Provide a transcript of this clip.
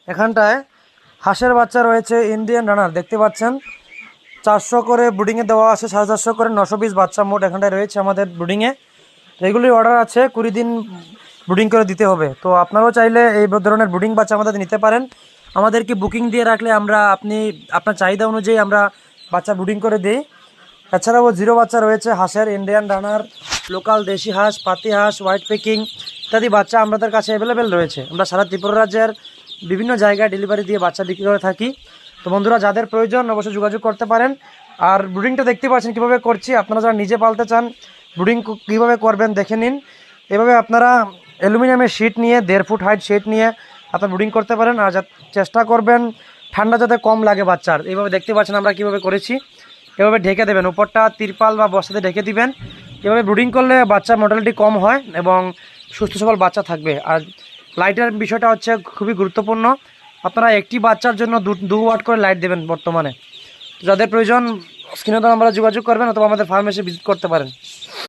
এখানটায় হাঁসের বাচ্চা রয়েছে ইন্ডিয়ান রানার, দেখতে পাচ্ছেন 400 করে ব্রুডিংয়ে দেওয়া আছে, 450 করে 900 পিস বাচ্চা মোট এখানটায় রয়েছে আমাদের ব্রুডিংয়ে। এগুলির অর্ডার আছে 20 দিন ব্রুডিং করে দিতে হবে। তো আপনারাও চাইলে এই ধরনের ব্রুডিং বাচ্চা আমাদের নিতে পারেন। আমাদেরকে বুকিং দিয়ে রাখলে আমরা আপনার চাহিদা অনুযায়ী আমরা বাচ্চা ব্রুডিং করে দিই। এছাড়াও জিরো বাচ্চা রয়েছে হাঁসের, ইন্ডিয়ান রানার, লোকাল দেশি হাঁস, পাতি হাঁস, হোয়াইট পেকিং ইত্যাদি বাচ্চা আমাদের কাছে অ্যাভেলেবেল রয়েছে। আমরা সারা ত্রিপুরা রাজ্যের বিভিন্ন জায়গায় ডেলিভারি দিয়ে বাচ্চা বিক্রি করে থাকি। তো বন্ধুরা, যাদের প্রয়োজন অবশ্যই যোগাযোগ করতে পারেন। আর ব্রুডিংটা দেখতে পাচ্ছেন কীভাবে করছি। আপনারা যারা নিজে পালতে চান ব্রুডিং কীভাবে করবেন দেখে নিন। এভাবে আপনারা অ্যালুমিনিয়ামের শিট নিয়ে 1.5 ফুট হাইট শিট নিয়ে আপনারা ব্রুডিং করতে পারেন। আর চেষ্টা করবেন ঠান্ডা যাতে কম লাগে বাচ্চার। এইভাবে দেখতে পাচ্ছেন আমরা কীভাবে করেছি। এভাবে ঢেকে দেবেন, উপরটা তিরপাল বা বস্তাতে ঢেকে দিবেন। এভাবে ব্রুডিং করলে বাচ্চার মর্টালিটি কম হয় এবং সুস্থ সবল বাচ্চা থাকবে। আর লাইটের বিষয়টা হচ্ছে খুবই গুরুত্বপূর্ণ। আপনারা একটি বাচ্চার জন্য 2 ওয়াট করে লাইট দেবেন বর্তমানে। যাদের প্রয়োজন স্ক্রিনে তো আমরা যোগাযোগ করবেন অথবা আমাদের ফার্মে এসে ভিজিট করতে পারেন।